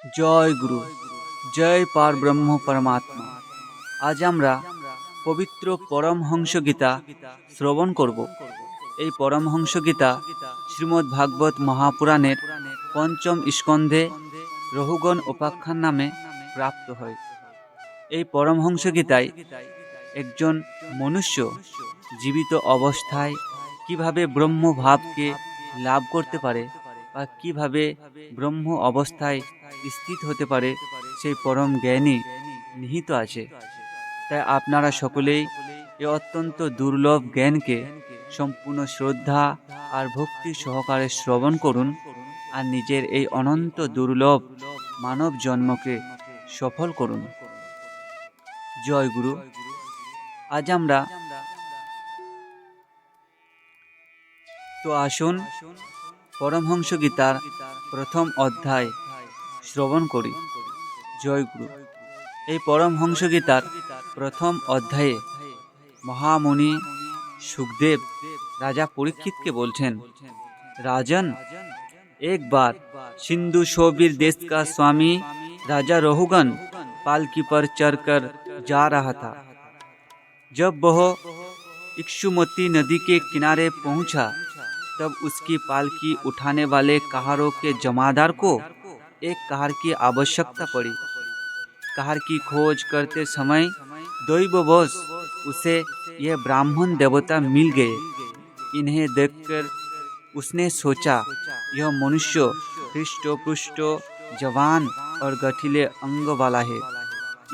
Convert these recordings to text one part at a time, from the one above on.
জয় গুরু, জয় পার ব্রহ্ম পরমাত্মা। আজ আমরা পবিত্র পরমহংস গীতা শ্রবণ করব। এই পরমহংস গীতা শ্রীমদ্ ভাগবত মহাপুরাণের পঞ্চম স্কন্ধে রহুগণ উপাখ্যান নামে প্রাপ্ত হয়। এই পরমহংস গীতায় একজন মনুষ্য জীবিত অবস্থায় কিভাবে ব্রহ্মভাবকে লাভ করতে পারে বা কিভাবে ব্রহ্ম অবস্থায় স্থিত হতে পারে সেই পরম জ্ঞানী নিহিত আছে। তাই আপনারা সকলেই এই অত্যন্ত দুর্লভ জ্ঞানকে সম্পূর্ণ শ্রদ্ধা আর ভক্তি সহকারে শ্রবণ করুন আর নিজের এই অনন্ত দুর্লভ মানব জন্মকে সফল করুন। জয় গুরু। আজ আমরা আসুন পরমহংস গীতার প্রথম অধ্যায় শ্রবণ করি। জয় গুরু। এই পরমহংস গীতার প্রথম অধ্যায়ে মহামুনি সুখদেব রাজা পরীক্ষিতকে বলছেন, राजन, एक बार सिंधु शोभिर देश का स्वामी राजा रहुगन पालकी पर चढ़कर जा रहा था। जब वह इक्षुमती नदी के किनारे पहुंचा, तब उसकी पालकी उठाने वाले कहारों के जमादार को एक कहार की आवश्यकता पड़ी। कहार की खोज करते समय दैववश उसे यह ब्राह्मण देवता मिल गए। इन्हें देखकर उसने सोचा, यह मनुष्य हृष्ट पुष्ट, जवान और गठीले अंग वाला है,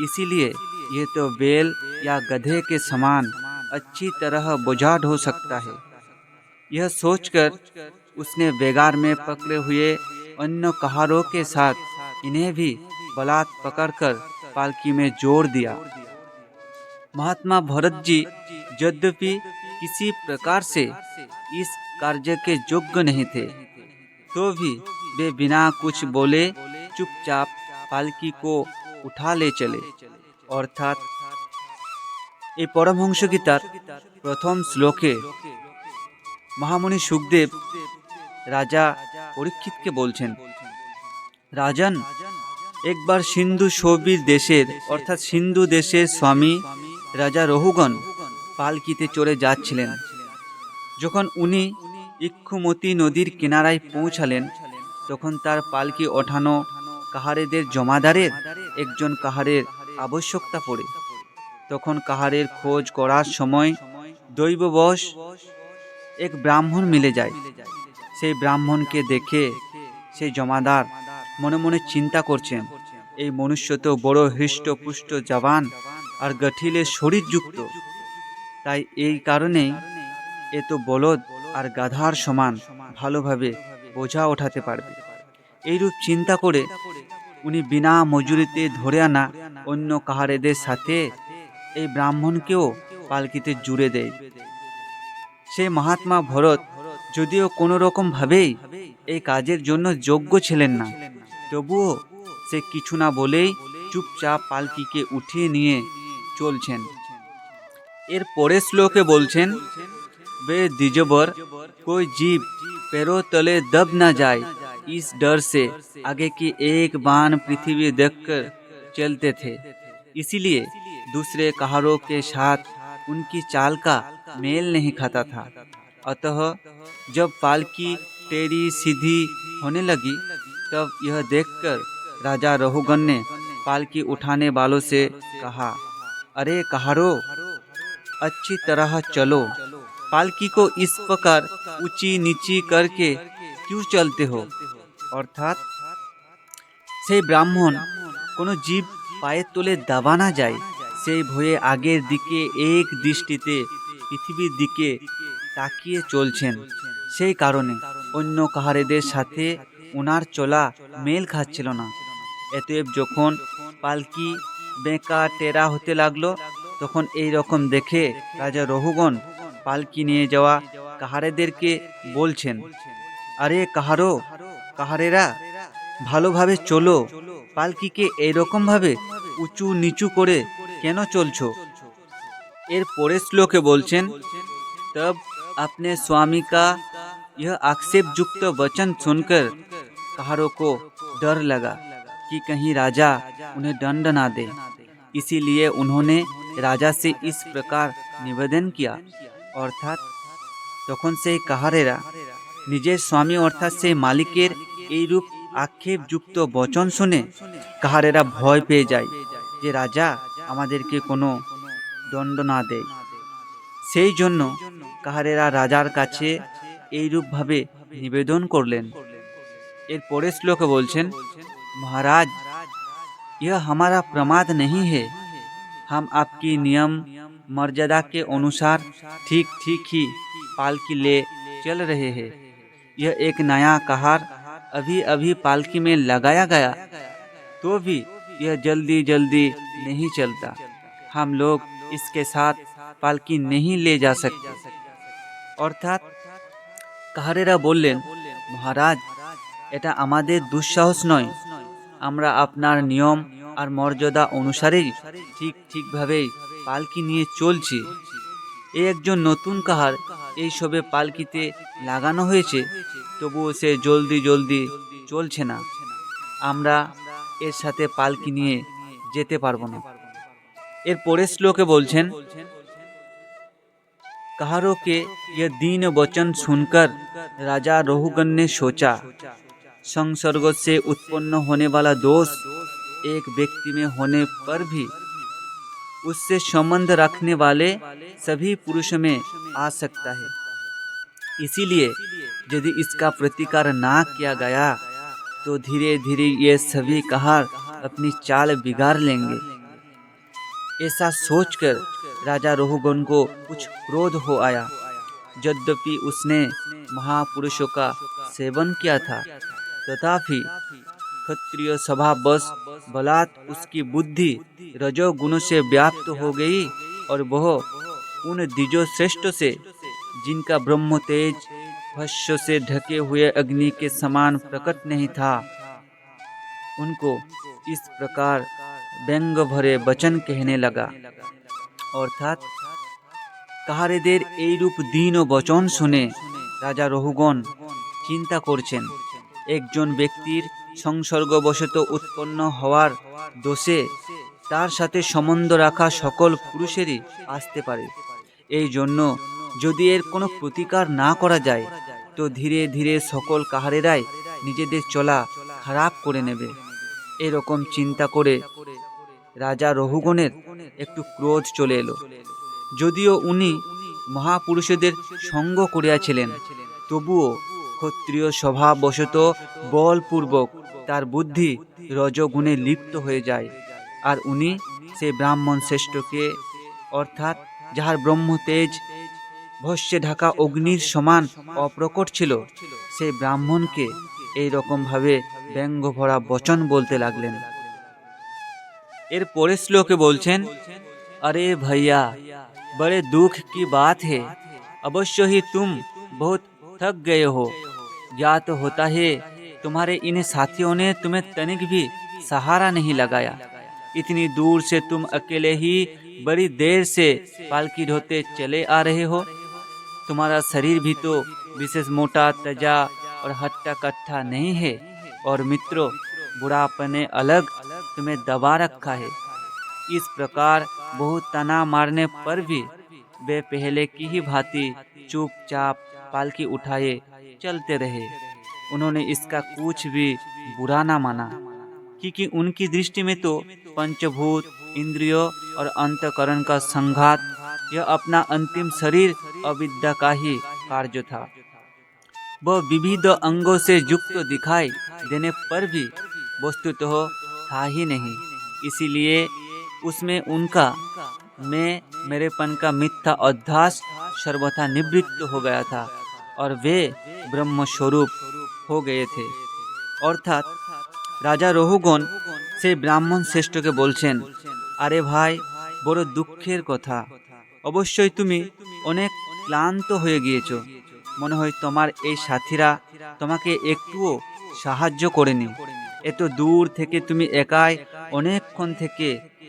इसीलिए यह तो बैल या गधे के समान अच्छी तरह बोझा ढो सकता है। यह सोचकर उसने बेगार में पकड़े हुए अन्य कहारों के साथ इन्हें भी बलात् पकड़कर पालकी में जोड़ दिया। महात्मा भरत जी यद्यपि किसी प्रकार से इस कार्य के योग्य नहीं थे, तो भी वे बिना कुछ बोले चुपचाप पालकी को उठा ले चले। अर्थात এই পরমহংস গীতার প্রথম শ্লোকে মহামুনি সুখদেব রাজা পরীক্ষিতকে বলছেন, রাজন, একবার সিন্ধু শোভির দেশের অর্থাৎ সিন্ধু দেশের স্বামী রাজা রহুগণ পালকিতে চড়ে যাচ্ছিলেন। যখন উনি ইক্ষুমতি নদীর কিনারায় পৌঁছালেন, তখন তার পালকি ওঠানো কাহারেদের জমাদারের একজন কাহারের আবশ্যকতা পড়ে। তখন কাহারের খোঁজ করার সময় দৈববশ এক ব্রাহ্মণ মিলে যায়। সেই ব্রাহ্মণকে দেখে সেই জমাদার মনে মনে চিন্তা করছেন, এই মনুষ্য তো বড় হৃষ্টপুষ্ট, জবান আর গঠিলে শরীরযুক্ত, তাই এই কারণেই এ তো বলদ আর গাধার সমান ভালোভাবে বোঝা ওঠাতে পারবে। এইরূপ চিন্তা করে উনি বিনা মজুরিতে ধরে আনা অন্য কাহারেদের সাথে এই ব্রাহ্মণকেও পালকিতে জুড়ে দেয়। সে মহাত্মা ভরত যদিও কোনো রকম ভাবেই এই কাজের জন্য যোগ্য ছিলেন না, তবুও সে কিছু না বলেই চুপচাপ পালকিকে উঠিয়ে নিয়ে চলছেন। এর পরের শ্লোকে বলছেন, वे दिजबर कोई जीव पैरों तले दब न जाए, इस डर से आगे की एक बाण पृथ्वी देखकर चलते थे, इसीलिए दूसरे कहारों के साथ उनकी चाल का मेल नहीं खाता था। अतः जब पालकी टेढ़ी सीधी होने लगी, तब यह देखकर राजा रहुगण ने पालकी उठाने वालों से कहा, अरे कहारों, अच्छी तरह चलो, पालकी को इस प्रकार ऊंची नीची करके क्यों चलते हो। অর্থাৎ সেই ব্রাহ্মণ কোনো জীব পায়ের তলে দাবা না যায় সেই ভয়ে আগের দিকে এক দৃষ্টিতে পৃথিবীর দিকে তাকিয়ে চলছেন। সেই কারণে অন্য কাহারেদের সাথে ওনার চলা মেল খাচ্ছিল না। এতএব যখন পালকি বেঁকা টেরা হতে লাগলো, তখন এই রকম দেখে রাজা রহুগণ পালকি নিয়ে যাওয়া কাহারেদেরকে বলছেন, আরে কাহারো, কাহারেরা, ভালোভাবে চলো, পালকিকে এইরকম ভাবে উঁচু নিচু করে কেন চলছো। এর পরের শ্লোকে বলছেন, तब अपने स्वामी का यह आक्षेप युक्त वचन सुनकर कहारों को डर लगा कि कहीं राजा उन्हें दंड ना दे। इसीलिए उन्होंने राजा से इस प्रकार निवेदन किया। অর্থাৎ তখন সেই কাহারেরা নিজের স্বামী অর্থাৎ সেই মালিকের এইরূপ আক্ষেপযুক্ত বচন শুনে কাহারেরা ভয় পেয়ে যায় যে রাজা আমাদেরকে কোনো দণ্ড না দেয়। সেই জন্য কাহারেরা রাজার কাছে এইরূপভাবে নিবেদন করলেন। এর পরের শ্লোকে বলছেন, মহারাজ, यह हमारा प्रमाद नहीं है। हम आपकी नियम मर्यादा के अनुसार ठीक ठीक ही पालकी ले चल रहे हैं। यह एक नया कहार अभी अभी पालकी में लगाया गया, तो भी यह जल्दी जल्दी नहीं चलता। हम लोग इसके साथ पालकी नहीं ले जा सकते। অর্থাৎ কাহারেরা বললেন, মহারাজ, এটা আমাদের দুঃসাহস নয়। আমরা আপনার নিয়ম আর মর্যাদা অনুসারেই ঠিকভাবেই পালকি নিয়ে চলছি। এই একজন নতুন কাহার এইসবে পালকিতে লাগানো হয়েছে, তবুও সে জলদি জলদি চলছে না। আমরা এর সাথে পালকি নিয়ে যেতে পারবো না। এর পরের শ্লোকে বলছেন, कहारों के यह दीन वचन सुनकर राजा रोहुगन ने सोचा, संसर्ग से उत्पन्न होने वाला दोष एक व्यक्ति में होने पर भी उससे संबंध रखने वाले सभी पुरुष में आ सकता है। इसीलिए यदि इसका प्रतिकार ना किया गया तो धीरे धीरे ये सभी कहार अपनी चाल बिगाड़ लेंगे। ऐसा सोचकर राजा रोहुगन को कुछ क्रोध हो आया। यद्यपि उसने महापुरुषों का सेवन किया था, तथापि क्षत्रिय स्वभाववश बलात् उसकी बुद्धि रजोगुण से व्याप्त हो गई और वह उन द्विजो श्रेष्ठ से, जिनका ब्रह्म तेज भस्म से ढके हुए अग्नि के समान प्रकट नहीं था, उनको इस प्रकार व्यंग भरे वचन कहने लगा। অর্থাৎ কাহারেদের এইরূপ দীন বচন শুনে রাজা রহুগণ চিন্তা করছেন, একজন ব্যক্তির সংসর্গবশত উৎপন্ন হওয়ার দোষে তার সাথে সম্বন্ধ রাখা সকল পুরুষেরই আসতে পারে। এই জন্য যদি এর কোনো প্রতিকার না করা যায় তো ধীরে ধীরে সকল কাহারেরাই নিজেদের চলা খারাপ করে নেবে। এরকম চিন্তা করে রাজা রহুগণের একটু ক্রোধ চলে এলো। যদিও উনি মহাপুরুষদের সঙ্গ করিয়াছিলেন, তবুও ক্ষত্রিয় স্বভাববশত বলপূর্বক তার বুদ্ধি রজগুণে লিপ্ত হয়ে যায়। আর উনি সেই ব্রাহ্মণ শ্রেষ্ঠকে, অর্থাৎ যাহার ব্রহ্মতেজ ভস্যে ঢাকা অগ্নির সমান অপ্রকট ছিল, সেই ব্রাহ্মণকে এইরকমভাবে ব্যঙ্গ ভরা বচন বলতে লাগলেন। এর পরের শ্লোকে বলছেন, अरे भैया, बड़े दुख की बात है। अवश्य ही तुम बहुत थक गए हो। ज्ञात होता है तुम्हारे इन साथियों ने तुम्हें तनिक भी सहारा नहीं लगाया। इतनी दूर से तुम अकेले ही बड़ी देर से पालकी ढोते चले आ रहे हो। तुम्हारा शरीर भी तो विशेष मोटा तजा और हट्टा कट्ठा नहीं है, और मित्रों, बुढ़ापन ने अलग तुम्हें दबा रखा है। इस प्रकार बहुत तना मारने पर भी वे पहले की ही भांति चुपचाप पालकी उठाए चलते रहे। उन्होंने इसका कुछ भी बुरा ना माना, क्योंकि उनकी दृष्टि में तो पंचभूत, इंद्रियों और अंतकरण का संघात, यह अपना अंतिम शरीर अविद्या का ही कार्य था। वह विविध अंगों से युक्त दिखाई देने पर भी वस्तुतः था ही नहीं। इसीलिए उसमें उनका मैं मेरेपन का मिथ्या अध्यास सर्वथा निवृत्त हो गया था और वे ब्रह्म स्वरूप हो गए थे। অর্থাৎ রাজা রহুগণ সেই ব্রাহ্মণ শ্রেষ্ঠকে বলছেন, আরে ভাই, বড় দুঃখের কথা। অবশ্যই তুমি অনেক ক্লান্ত হয়ে গিয়েছো। মনে হয় তোমার এই সাথীরা তোমাকে একটুও সাহায্য করেনি। এত দূর থেকে তুমি একাই অনেকক্ষণ থেকে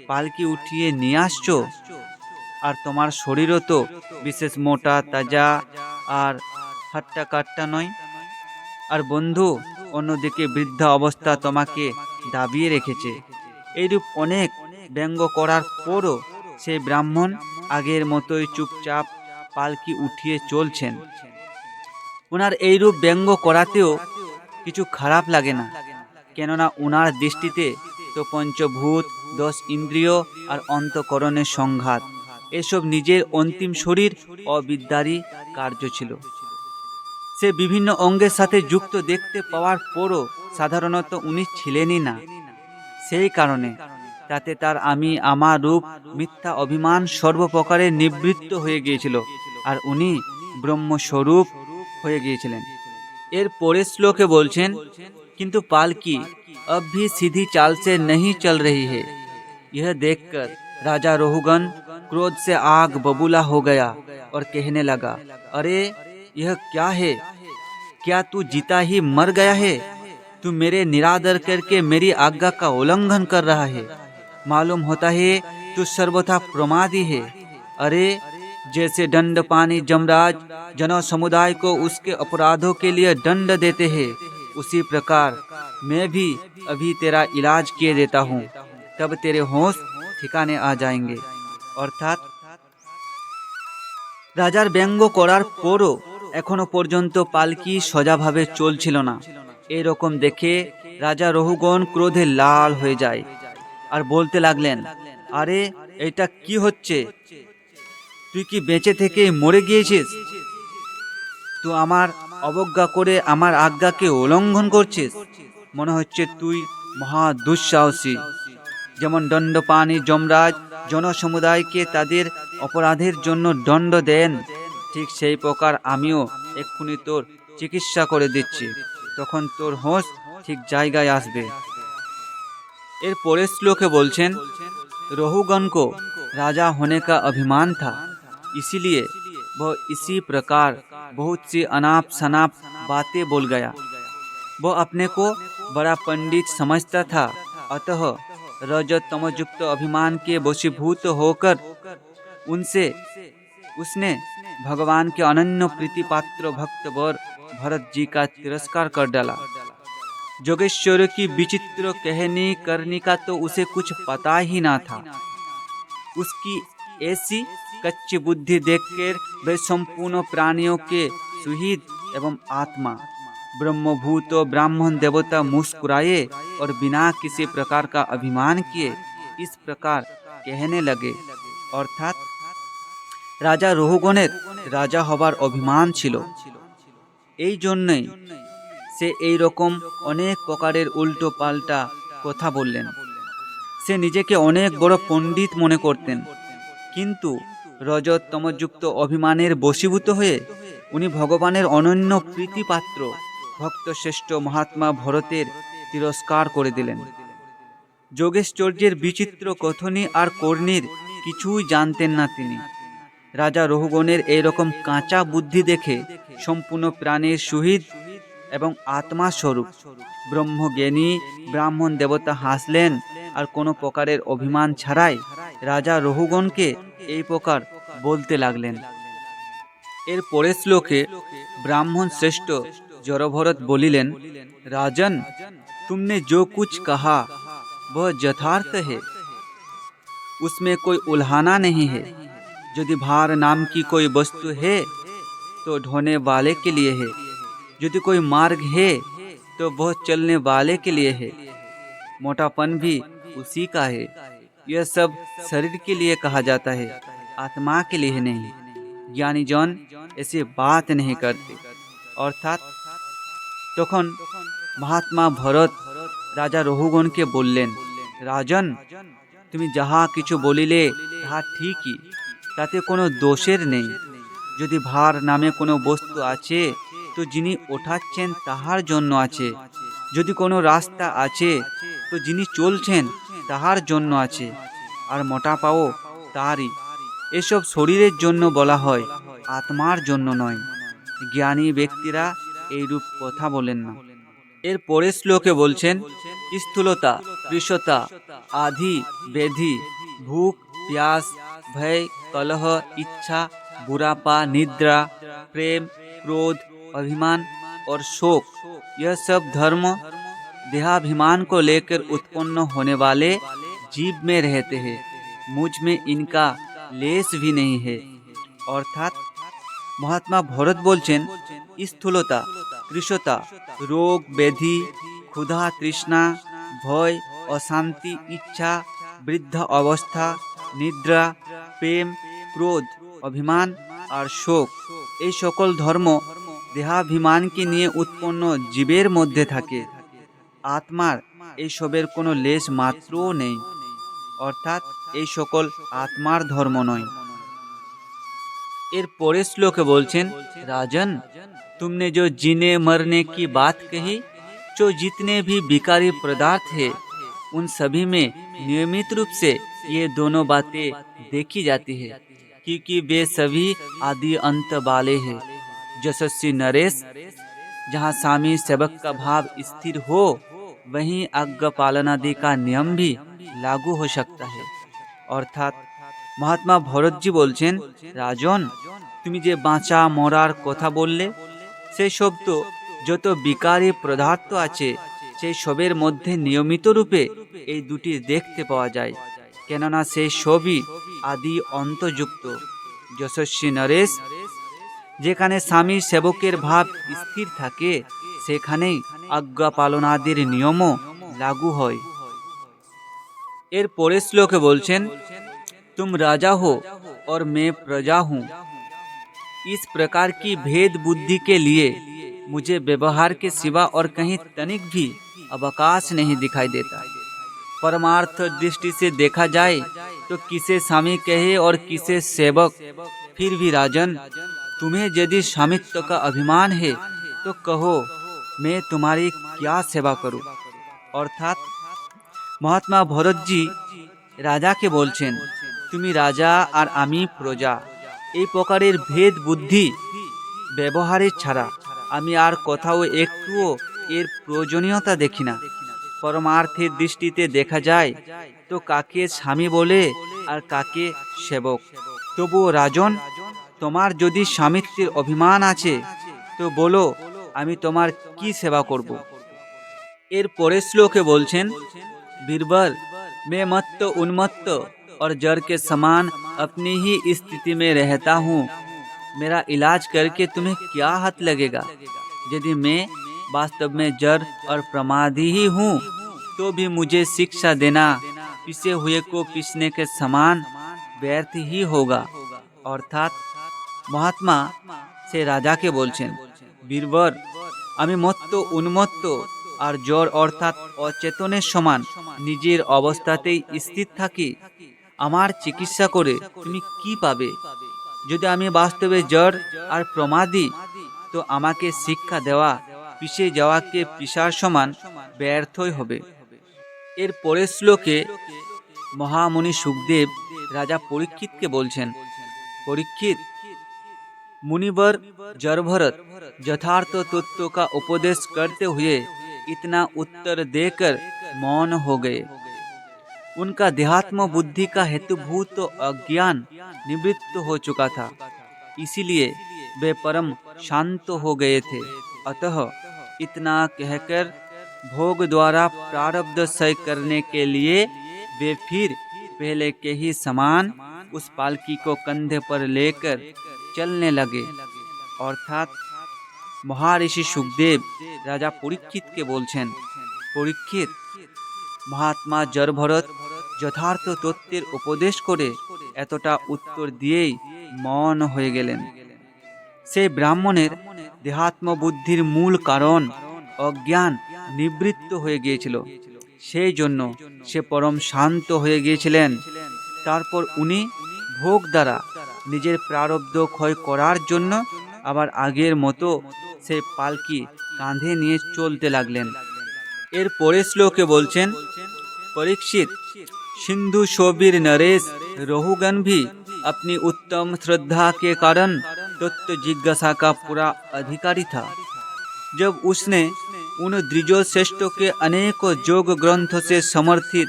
পালকি উঠিয়ে নিয়ে আসছো, আর তোমার শরীরও তো বিশেষ মোটা তাজা আর হাট্টা কাট্টা নয়। আর বন্ধু, অন্যদিকে বৃদ্ধা অবস্থা তোমাকে দাবিয়ে রেখেছে। এইরূপ অনেক ব্যঙ্গ করার পরও সেই ব্রাহ্মণ আগের মতোই চুপচাপ পালকি উঠিয়ে চলছেন। ওনার এইরূপ ব্যঙ্গ করাতেও কিছু খারাপ লাগে না, কেননা ওনার দৃষ্টিতে তো পঞ্চভূত, 10 ইন্দ্রিয় আর অন্তঃকরণের সংঘাত, এসব নিজের অন্তিম শরীর অবিদ্যারই কার্য ছিল। সে বিভিন্ন অঙ্গের সাথে যুক্ত দেখতে পাওয়ার পরও সাধারণত উনি ছিলেনই না। সেই কারণে তাতে তার আমি আমার রূপ মিথ্যা অভিমান সর্বপ্রকারে নিবৃত্ত হয়ে গিয়েছিল, আর উনি ব্রহ্মস্বরূপ হয়ে গিয়েছিলেন। এর পরের শ্লোকে বলছেন, किंतु पालकी अब भी सीधी चाल से नहीं चल रही है। यह देखकर राजा रोहुगन क्रोध से आग बबूला हो गया और कहने लगा, अरे यह क्या है? क्या तू जीता ही मर गया है? तू मेरे निरादर करके मेरी आज्ञा का उल्लंघन कर रहा है। मालूम होता है तू सर्वथा प्रमादी है। अरे जैसे दंड पानी जमराज जन समुदाय को उसके अपराधों के लिए दंड देते हैं, उसी प्रकार मैं भी अभी तेरा इलाज किए देता हूँ, तब तेरे होश ठिकाने आ जाएंगे। अर्थात রাজার ব্যঙ্গ করার পরও এখনো পর্যন্ত পালকি সোজাভাবে চলছিল না। এরকম দেখে রাজা রহুগণ ক্রোধে লাল হয়ে যায় আর বলতে লাগলেন, আরে এটা কি হচ্ছে? তুই কি বেঁচে থেকে মরে গিয়েছিস? তুই আমার অবজ্ঞা করে আমার আজ্ঞাকে উল্লঙ্ঘন করছিস। মনে হচ্ছে তুই মহা দুঃসাহসী। যেমন দণ্ডপাণি যমরাজ জনসমুদায়কে তাদের অপরাধের জন্য দণ্ড দেন, ঠিক সেই প্রকার আমিও এক্ষুনি তোর চিকিৎসা করে দিচ্ছি, তখন তোর হোশ ঠিক জায়গায় আসবে। এর পরের শ্লোকে বলছেন, रोहुगण को राजा होने का अभिमान था, इसीलिए वह इसी प्रकार बहुत सी अनाप शनाप बातें बोल गया। वह अपने को बड़ा पंडित समझता था, अतः रजत तमोयुक्त अभिमान के वशीभूत होकर उसने भगवान के अनन्य प्रीति पात्र भक्त वर भरत जी का तिरस्कार कर डाला। जोगेश्वर की विचित्र कहनी करनी का तो उसे कुछ पता ही ना था। उसकी ऐसी कच्ची बुद्धि देखकर वे संपूर्ण प्राणियों के सुहृद एवं आत्मा ब्रह्मभूत ब्राह्मण देवता मुस्कुराए और बिना किसी प्रकार का अभिमान किए इस प्रकार कहने लगे। अर्थात রাজা রহুগণের রাজা হবার অভিমান ছিল, এই জন্যই সে এই রকম অনেক প্রকারের উল্টো পাল্টা কথা বললেন। সে নিজেকে অনেক বড় পণ্ডিত মনে করতেন, কিন্তু রজত তমযুক্ত অভিমানের বশীভূত হয়ে উনি ভগবানের অনন্য প্রীতিপাত্র ভক্তশ্রেষ্ঠ মহাত্মা ভরতের তিরস্কার করে দিলেন। যোগেশ্বর্যের বিচিত্র কথনী আর কর্ণীর কিছুই জানতেন না তিনি। রাজা রহুগণের এইরকম কাঁচা বুদ্ধি দেখে সম্পূর্ণ প্রাণীর সুহৃদ এবং আত্মা স্বরূপ ব্রহ্মজ্ঞানী ব্রাহ্মণ দেবতা হাসলেন আর কোনো প্রকারের অভিমান ছাড়াই রাজা রহুগণকে এই প্রকার বলতে লাগলেন। এর পরের শ্লোকে ब्राह्मण श्रेष्ठ जड़भरत बोलिलेन, राजन तुमने जो कुछ कहा वह यथार्थ है, उसमें कोई उल्हाना नहीं है। यदि भार नाम की कोई वस्तु है तो ढोने वाले के लिए है, यदि कोई मार्ग है तो वह चलने वाले के लिए है। मोटापन भी उसी का है। यह सब शरीर के लिए कहा जाता है, आत्मा के लिए नहीं। ज्ञानी जन ऐसी बात नहीं करते। अर्थात तखन महात्मा भरत राजा रहुगणके बोललेन, राजन तुमी जाहा किछु बोलिले ताहा ठीकई, ताते कोनो दोषेर नेই। यदि भार नामे कोनो बस्तु आछे तो जिनी ओठाচ্ছেন তাহার জন্য আছে, যদি কোনো রাস্তা আছে তো যিনি চলছেন তাহার জন্য আছে, আর মোটাপাও তারই। এসব শরীরের জন্য বলা হয়, আত্মার জন্য নয়। জ্ঞানী ব্যক্তিরা এইরূপ কথা বলেন না। এর পরের শ্লোকে বলছেন, স্থূলতা কৃশতা आधि व्याधि भूख प्यास भय कलह इच्छा बुरापा निद्रा प्रेम क्रोध अभिमान और शोक, यह सब धर्म देहाभिमान को लेकर उत्पन्न होने वाले जीव में रहते हैं, मुझ में इनका लेस भी नहीं है। অর্থাৎ মহাত্মা ভরত বলছেন, স্থূলতা, কৃশতা, রোগ ব্যাধি, ক্ষুধা তৃষ্ণা, ভয়, অশান্তি, ইচ্ছা, বৃদ্ধ অবস্থা, নিদ্রা, প্রেম, ক্রোধ, অভিমান আর শোক, এই সকল ধর্ম দেহাভিমানকে নিয়ে উৎপন্ন জীবের মধ্যে থাকে। আত্মার এইসবের কোনো লেশ মাত্রও নেই, অর্থাৎ এই সকল আত্মার ধর্ম নয়। এর পরের শ্লোকে বলছেন, राजन, तुमने जो जीने मरने की बात कही, जो जितने भी विकारी पदार्थ है उन सभी में नियमित रूप से ये दोनों बातें देखी जाती है, क्योंकि वे सभी आदि अंत वाले हैं। यशस्वी नरेश, जहाँ स्वामी सेवक का भाव स्थिर हो वहीं आज्ञा पालन आदि का नियम भी लागू हो सकता है। অর্থাৎ মহাত্মা ভরতজি বলছেন, রাজন, তুমি যে বাঁচা মরার কথা বললে, সেই সব তো যত বিকারী পদার্থ আছে সেই সবের মধ্যে নিয়মিত রূপে এই দুটি দেখতে পাওয়া যায়, কেননা সেই সবই আদি অন্তযুক্ত। যশস্বী নরেশ, যেখানে স্বামী সেবকের ভাব স্থির থাকে সেখানেই আজ্ঞা পালনাদির নিয়মও লাগু হয়। এর পরের শ্লোকে বলছেন, तुम राजा हो और मैं प्रजा हूँ। इस प्रकार की भेद बुद्धि के लिए मुझे व्यवहार के सिवा और कहीं तनिक भी अवकाश नहीं दिखाई देता। परमार्थ दृष्टि से देखा जाए तो किसे स्वामी कहे और किसे सेवक। फिर भी राजन, तुम्हें यदि स्वामित्व का अभिमान है तो कहो, मैं तुम्हारी क्या सेवा करूँ। অর্থাৎ মহাত্মা ভরতজি রাজাকে বলছেন, তুমি রাজা আর আমি প্রজা, এই প্রকারের ভেদ বুদ্ধি ব্যবহারের ছাড়া আমি আর কোথাও একটুও এর প্রয়োজনীয়তা দেখি না। পরমার্থের দৃষ্টিতে দেখা যায় তো কাকে স্বামী বলে আর কাকে সেবক। তবুও রাজন, তোমার যদি স্বামিত্বের অভিমান আছে তো বলো, আমি তোমার কি সেবা করব। এর পরের শ্লোকে বলছেন, बीरबल, मैं मत्त उन्मत्त और जड़ के समान अपनी ही स्थिति में रहता हूँ। मेरा इलाज करके तुम्हें क्या हाथ लगेगा। यदि मैं वास्तव में जड़ और प्रमादी ही हूँ तो भी मुझे शिक्षा देना पिसे हुए को पिसने के समान व्यर्थ ही होगा। অর্থাৎ মহাত্মা সে রাজাকে বলছেন, বীরবর, আমি মত্ত উন্মত্ত আর জড় অর্থাৎ অচেতনের সমান নিজের অবস্থাতেই স্থির থাকি। আমার চিকিৎসা করে তুমি কি পাবে। যদি আমি বাস্তবে জড় আর প্রমাদী তো আমাকে শিক্ষা দেওয়া পিছিয়ে যাওয়াকে পিসার সমান ব্যর্থই হবে। এর পরের শ্লোকে মহামুনি সুখদেব রাজা পরীক্ষিতকে বলছেন, परीक्षित, मुनिवर जरभरत यथार्थ तत्व का उपदेश करते हुए इतना उत्तर देकर मौन हो गए। उनका देहात्म बुद्धि का हेतुभूत अज्ञान निवृत्त हो चुका था, इसीलिए वे परम शांत हो गए थे। अतः इतना कहकर भोग द्वारा प्रारब्ध क्षय करने के लिए वे फिर पहले के ही समान उस पालकी को कंधे पर लेकर चलने लगे। অর্থাৎ মহারিষি সুখদেব রাজা পরীক্ষিতকে বলছেন, পরীক্ষিত, মহাত্মা জড়ভরত যথার্থ তত্ত্বের উপদেশ করে এতটা উত্তর দিয়েই মৌন হয়ে গেলেন। সেই ব্রাহ্মণের দেহাত্ম বুদ্ধির মূল কারণ অজ্ঞান নিবৃত্ত হয়ে গিয়েছিল, সেই জন্য সে পরম শান্ত হয়ে গিয়েছিলেন। তারপর উনি ভোগ দ্বারা নিজের প্রারব্ধ ক্ষয় করার জন্য আবার আগের মতো সেই পালকি কাঁধে নিয়ে চলতে লাগলেন। এর পরের শ্লোকে বলছেন, परीक्षित, सिंधु शोभीर नरेश रहुगन भी अपनी उत्तम श्रद्धा के कारण तत्व जिज्ञासा का पूरा अधिकारी था। जब उसने उन द्विजो श्रेष्ठों के अनेकों योग ग्रंथों से समर्थित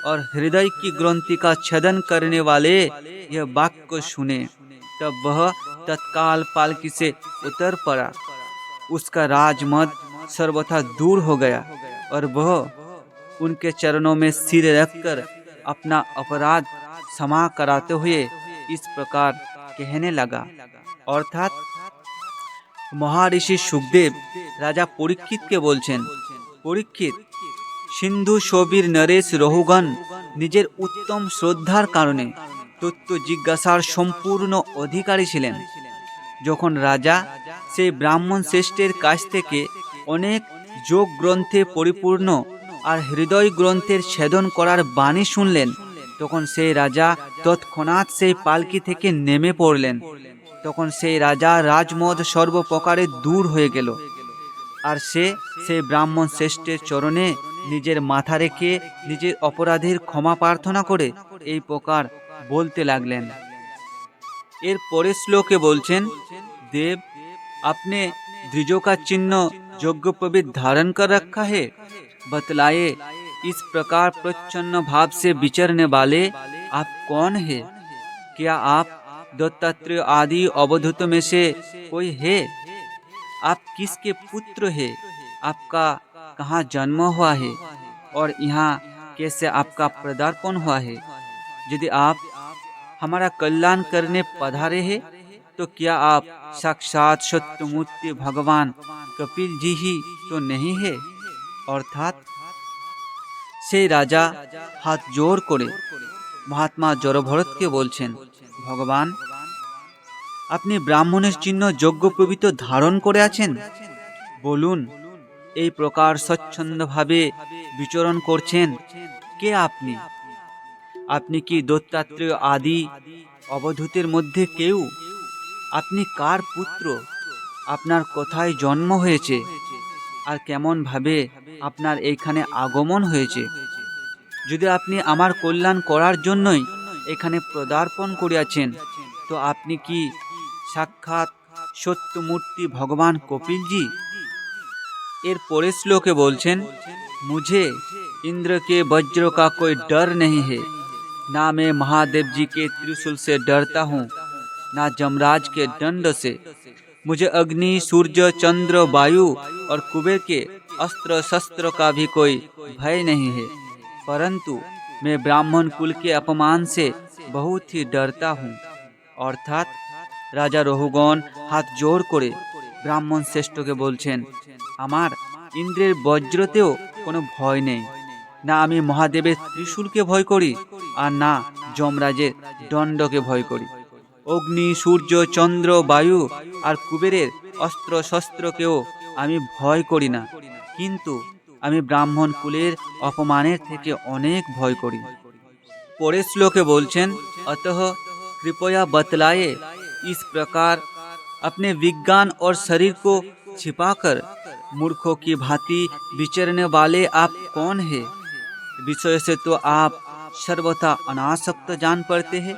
और हृदय की ग्रंथि का छेदन करने वाले यह वाक्य सुने, तब वह तत्काल पालकी से उतर पड़ा। उसका राजमद सर्वथा दूर हो गया और वह उनके चरणों में सिर रखकर अपना अपराध क्षमा कराते हुए इस प्रकार कहने लगा। अर्थात মহারিষি সুখদেব রাজা পরীক্ষিতকে বলছেন, পরীক্ষিত, সিন্ধু শোভীর নরেশ রহুগণ নিজের উত্তম শ্রদ্ধার কারণে তত্ত্ব জিজ্ঞাসার সম্পূর্ণ অধিকারী ছিলেন। যখন রাজা সেই ব্রাহ্মণ শ্রেষ্ঠের কাছ থেকে অনেক যোগ গ্রন্থে পরিপূর্ণ আর হৃদয় গ্রন্থের ছেদন করার বাণী শুনলেন, তখন সেই রাজা তৎক্ষণাৎ সেই পালকি থেকে নেমে পড়লেন। তখন সেই রাজা রাজমদ সর্বপ্রকারে দূর হয়ে গেল, আর সে সেই ব্রাহ্মণ শ্রেষ্ঠের চরণে নিজের মাথা রেখে নিজের অপরাধের ক্ষমা প্রার্থনা করে এই প্রকার বলতে লাগলেন। এর পরের শ্লোকে বলছেন, देव आपने द्विजों का चिन्ह यज्ञोपवीत धारण कर रखा है, बतलाए इस प्रकार प्रच्छन्न भाव से विचरने वाले आप कौन है? क्या आप दत्तात्रेय आदि अवधूत में से कोई है? आप किसके पुत्र है? आपका कहाँ जन्म हुआ है और यहाँ कैसे आपका पदार्पण हुआ है? यदि आप हमारा कल्याण करने पधारे हैं तो क्या आप साक्षात सत्यमूर्ति भगवान कपिल जी ही तो नहीं है? अर्थात সেই রাজা হাত জোর করে মহাত্মা জড়ভরতকে বলছেন, ভগবান, আপনি ব্রাহ্মণের চিহ্ন যজ্ঞোপবীত ধারণ করে আছেন, বলুন এই প্রকার স্বচ্ছন্দভাবে বিচরণ করছেন কে আপনি? আপনি কি দত্তাত্রেয় আদি অবধূতের মধ্যে কেউ? আপনি কার পুত্র? আপনার কোথায় জন্ম হয়েছে আর কেমন ভাবে আপনার এইখানে আগমন হয়েছে? যদি আপনি আমার কল্যাণ করার জন্যই এখানে পদার্পণ করিয়াছেন, তো আপনি কি সাক্ষাৎ সত্যমূর্তি ভগবান কপিলজি? এর পরের শ্লোকে বলছেন, मुझे इंद्र के वज्र का कोई डर नहीं है, ना मैं महादेव जी के त्रिशूल से डरता हूँ, ना जमराज के दंड से। मुझे अग्नि, सूर्य, चंद्र, वायु और कुबेर के अस्त्र शस्त्र का भी कोई भय नहीं है, परंतु मैं ब्राह्मण कुल के अपमान से बहुत ही डरता हूँ। अर्थात राजा रहुगण हाथ जोड़ करे ब्राह्मण श्रेष्ठके बोलছেন, আমার ইন্দ্রের বজ্রতেও কোনো ভয় নেই, না আমি মহাদেবের ত্রিশূলকে ভয় করি আর না যমরাজের দণ্ডকে ভয় করি। অগ্নি, সূর্য, চন্দ্র, বায়ু আর কুবেরের অস্ত্র শস্ত্রকেও আমি ভয় করি না, কিন্তু আমি ব্রাহ্মণ কুলের অপমানের থেকে অনেক ভয় করি। পরের শ্লোকে বলছেন, अतः कृपया बतलाए इस प्रकार अपने विज्ञान और शरीर को छिपाकर मूर्खों की भांति विचरने वाले आप कौन है? विषय से तो आप सर्वथा अनासक्त जान पड़ते हैं,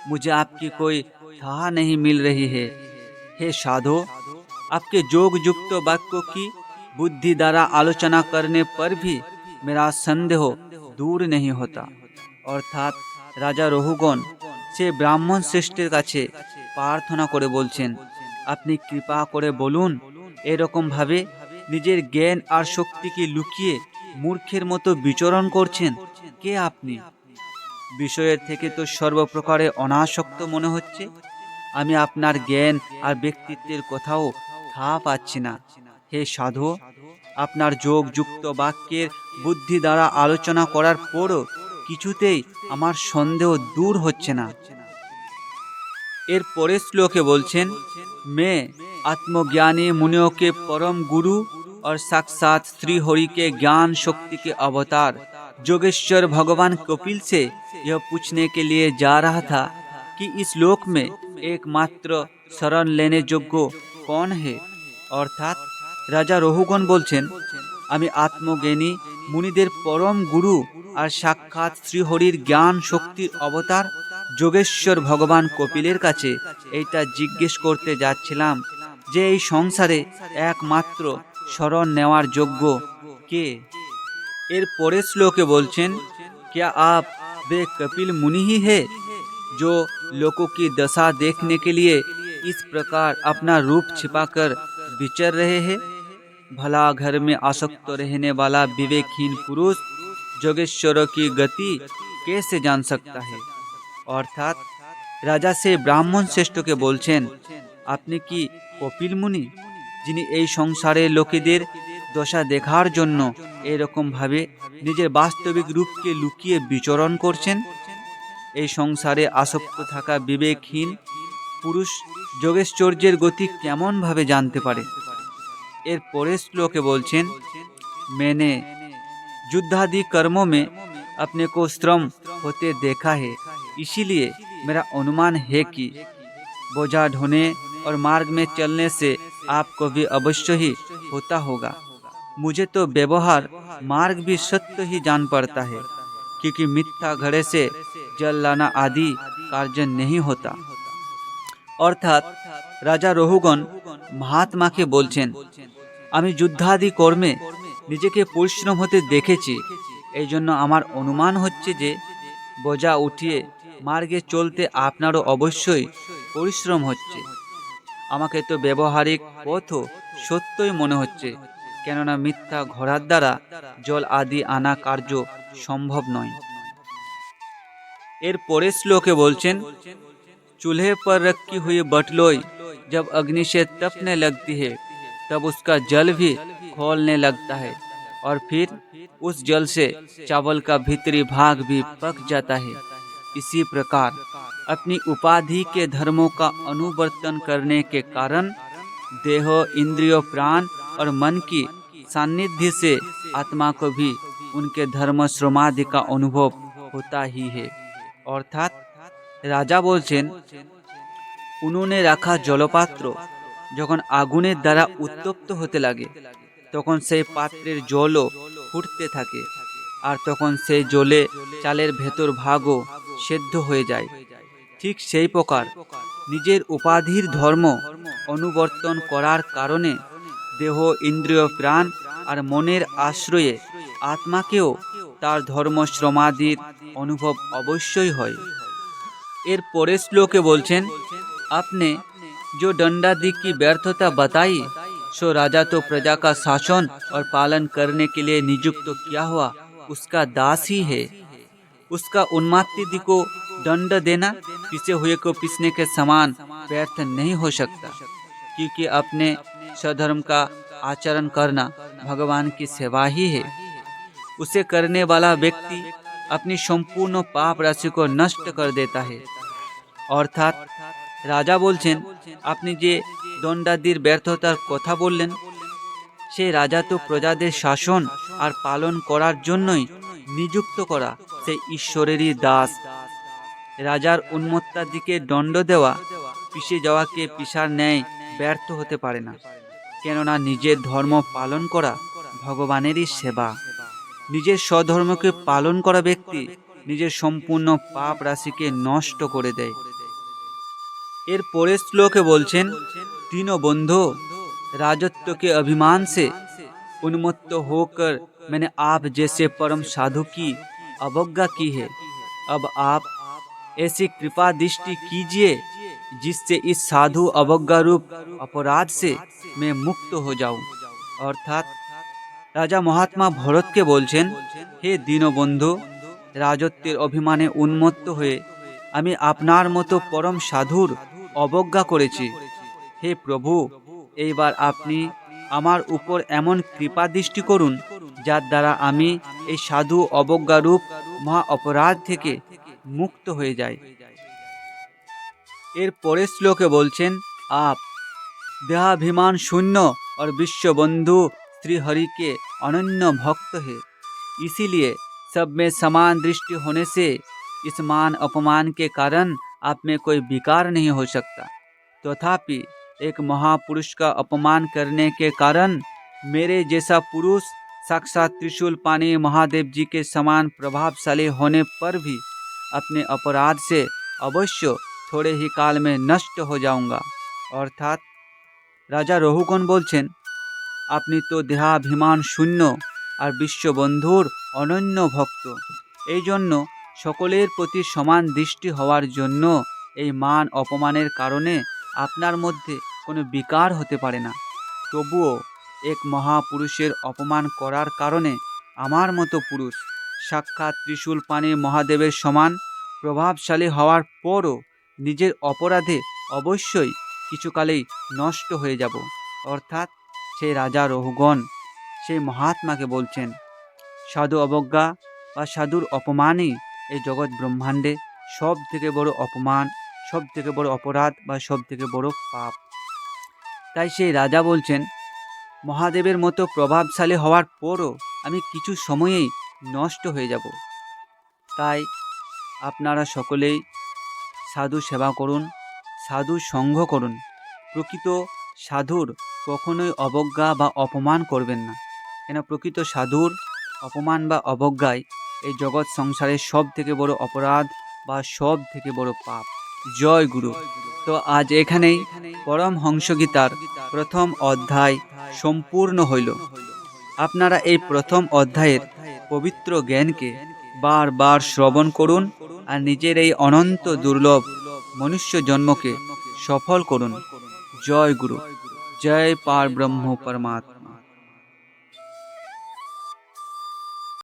मुझे आपकी कोई था नहीं मिल रही है। हे साधो, आपके जोग युक्त वाक्यों की बुद्धि द्वारा आलोचना करने पर भी मेरा संदेह दूर नहीं होता। अर्थात राजा रहुगण से ब्राह्मण श्रेष्ठের কাছে প্রার্থনা করে বলছেন, আপনি কৃপা করে বলুন, এরকম ভাবে নিজের জ্ঞান আর শক্তিকে লুকিয়ে মূর্খের মতো বিচরণ করছেন কে আপনি? বিষয়ের থেকে তো সর্বপ্রকারে অনাসক্ত মনে হচ্ছে, আমি আপনার জ্ঞান আর ব্যক্তিত্বের কথাও থা পাচ্ছি না। হে সাধু, আপনার যোগযুক্ত বাক্যের বুদ্ধি দ্বারা আলোচনা করার পরও কিছুতেই আমার সন্দেহ দূর হচ্ছে না। এর পরের শ্লোকে বলছেন, मैं आत्मज्ञानी मुनियों के परम गुरु और साक्षात श्री हरि के ज्ञान शक्ति के अवतार जोगेश्वर भगवान कपिल से यह पूछने के लिए जा रहा था कि इस लोक में एकमात्र शरण लेने योग्य कौन है। अर्थात राजा रहुगण बोलছেন, আমি আত্মজ্ঞানী মুনিদের পরম গুরু আর সাক্ষাৎ শ্রীহরির জ্ঞান শক্তির অবতার যোগেশ্বর ভগবান কপিলের কাছে এইটা জিজ্ঞেস করতে যাচ্ছিলাম যে এই সংসারে একমাত্র শরণ নেওয়ার যোগ্য কে। এর পরের শ্লোকে বলছেন, क्या आप वे कपिल मुनि ही है जो लोगों की दशा देखने के लिए इस प्रकार अपना रूप छिपाकर विचर रहे हैं? भला घर में आसक्त रहने वाला विवेकहीन पुरुष যোগেশ্বর की गति कैसे जान सकता है। অর্থাৎ রাজা সে ব্রাহ্মণ শ্রেষ্ঠকে বলছেন, আপনি কি কপিল মুনি, যিনি এই সংসারের লোকেদের দশা দেখার জন্য এরকম ভাবে নিজের বাস্তবিক রূপকে লুকিয়ে বিচরণ করছেন? এই সংসারে আসক্ত থাকা বিবেকহীন পুরুষ যোগেশ্বর্যের গতি কেমন ভাবে জানতে পারে। এর পরের শ্লোকে বলছেন, मैंने युद्धादि कर्मों में अपने को श्रम होते देखा है, इसीलिए मेरा अनुमान है कि बोझा ढोने और मार्ग में चलने से आपको भी अवश्य ही होता होगा। मुझे तो व्यवहार मार्ग भी सत्य ही जान पड़ता है, क्योंकि मिथ्या घड़े से जल लाना आदि कार्य नहीं होता। অর্থাৎ রাজা রহুগণ মহাত্মাকে বলছেন, আমি যুদ্ধাদি কর্মে নিজেকে পরিশ্রম হতে দেখেছি, এই জন্য আমার অনুমান হচ্ছে যে বোঝা উঠিয়ে মার্গে চলতে আপনারও অবশ্যই পরিশ্রম হচ্ছে। আমাকে তো ব্যবহারিক পথও সত্যই মনে হচ্ছে, কেননা মিথ্যা ঘোড়ার দ্বারা জল আদি আনা কার্য সম্ভব নয়। এর পরের শ্লোকে বলছেন, चूल्हे पर रखी हुई बटलोई जब अग्नि से तपने लगती है तब उसका जल भी खौलने लगता है, और फिर उस जल से चावल का भीतरी भाग भी पक जाता है। इसी प्रकार अपनी उपाधि के धर्मों का अनुवर्तन करने के कारण देह, इंद्रियों, प्राण और मन की सान्निध्य से आत्मा को भी उनके धर्म श्रमादि का अनुभव होता ही है। अर्थात রাজা বলছেন, উনুনে রাখা জলপাত্র যখন আগুনের দ্বারা উত্তপ্ত হতে লাগে তখন সেই পাত্রের জলও ফুটতে থাকে, আর তখন সেই জলে চালের ভেতর ভাগও সেদ্ধ হয়ে যায়। ঠিক সেই প্রকার নিজের উপাধির ধর্ম অনুবর্তন করার কারণে দেহ, ইন্দ্রিয়, প্রাণ আর মনের আশ্রয়ে আত্মাকেও তার ধর্ম শ্রমাদির অনুভব অবশ্যই হয়। এর পরের শ্লোকে বলছেন, आपने जो दंडादि की व्यर्थता बताई सो राजा तो प्रजा का शासन और पालन करने के लिए नियुक्त किया हुआ उसका दास ही है। उसका उन्मात्ति को दंड देना पिसे हुए को पिसने के समान व्यर्थ नहीं हो सकता, क्योंकि अपने स्वधर्म का आचरण करना भगवान की सेवा ही है। उसे करने वाला व्यक्ति अपनी संपूर्ण पाप राशि को नष्ट कर देता है। অর্থাৎ রাজা বলছেন, আপনি যে দণ্ডাদির ব্যর্থতার কথা বললেন, সে রাজা তো প্রজাদের শাসন আর পালন করার জন্যই নিযুক্ত করা সেই ঈশ্বরেরই দাস। রাজার উন্মত্তার দিকে দণ্ড দেওয়া পিষে যাওয়াকে পিসার ন্যায় ব্যর্থ হতে পারে না, কেননা নিজের ধর্ম পালন করা ভগবানেরই সেবা। নিজের স্বধর্মকে পালন করা ব্যক্তি নিজের সম্পূর্ণ পাপ রাশিকে নষ্ট করে দেয়। এর পরের শ্লোকে বলছেন, तीनों बंधु राजत्व के अभिमान से उन्मत्त होकर मैंने आप जैसे परम साधु की अवज्ञा की है। अब आप ऐसी कृपा दृष्टि कीजिए जिससे इस साधु अवज्ञा रूप अपराध से मैं मुक्त हो जाऊं। अर्थात রাজা মহাত্মা ভরতকে বলছেন, হে দীনবন্ধু, রাজত্বের অভিমানে উন্মত্ত হয়ে আমি আপনার মতো পরম সাধুর অবজ্ঞা করেছি। হে প্রভু, এইবার আপনি আমার উপর এমন কৃপা দৃষ্টি করুন যার দ্বারা আমি এই সাধু অবজ্ঞারূপ মহা অপরাধ থেকে মুক্ত হয়ে যাই। এর পরের শ্লোকে বলছেন, आप देहाभिमान शून्य और विश्व बंधु श्री हरि के अनन्य भक्त है, इसीलिए सब में समान दृष्टि होने से इस मान अपमान के कारण आप में कोई विकार नहीं हो सकता। तथापि एक महापुरुष का अपमान करने के कारण मेरे जैसा पुरुष साक्षात त्रिशूल पानी महादेव जी के समान प्रभावशाली होने पर भी अपने अपराध से अवश्य थोड़े ही काल में नष्ट हो जाऊंगा। अर्थात राजा রহুগণ বলছেন, আপনি তো দেহাভিমান শূন্য আর বিশ্ববন্ধুর অনন্য ভক্ত, এই জন্য সকলের প্রতি সমান দৃষ্টি হওয়ার জন্য এই মান অপমানের কারণে আপনার মধ্যে কোনো বিকার হতে পারে না। তবুও এক মহাপুরুষের অপমান করার কারণে আমার মতো পুরুষ সাক্ষাৎ ত্রিশূল পানির মহাদেবের সমান প্রভাবশালী হওয়ার পরও নিজের অপরাধে অবশ্যই কিছুকালেই নষ্ট হয়ে যাব। অর্থাৎ সেই রাজা রহুগণ সেই মহাত্মাকে বলছেন, সাধু অবজ্ঞা বা সাধুর অপমানই এই জগৎ ব্রহ্মাণ্ডে সব থেকে বড় অপমান, সব থেকে বড় অপরাধ বা সব থেকে বড় পাপ। তাই সেই রাজা বলছেন, মহাদেবের মতো প্রভাবশালী হওয়ার পরও আমি কিছু সময়েই নষ্ট হয়ে যাব। তাই আপনারা সকলেই সাধু সেবা করুন, সাধু সঙ্গ করুন। প্রকৃত সাধুর কখনোই অবজ্ঞা বা অপমান করবেন না, কেন প্রকৃত সাধুর অপমান বা অবজ্ঞায় এই জগৎ সংসারের সব থেকে বড় অপরাধ বা সব থেকে বড় পাপ। জয় গুরু। তো আজ এখানেই পরমহংস গীতার প্রথম অধ্যায় সম্পূর্ণ হইল। আপনারা এই প্রথম অধ্যায়ের পবিত্র জ্ঞানকে বারবার শ্রবণ করুন আর নিজের এই অনন্ত দুর্লভ মনুষ্য জন্মকে সফল করুন। জয় গুরু। জয় পার ব্রহ্ম পরমাত্মা।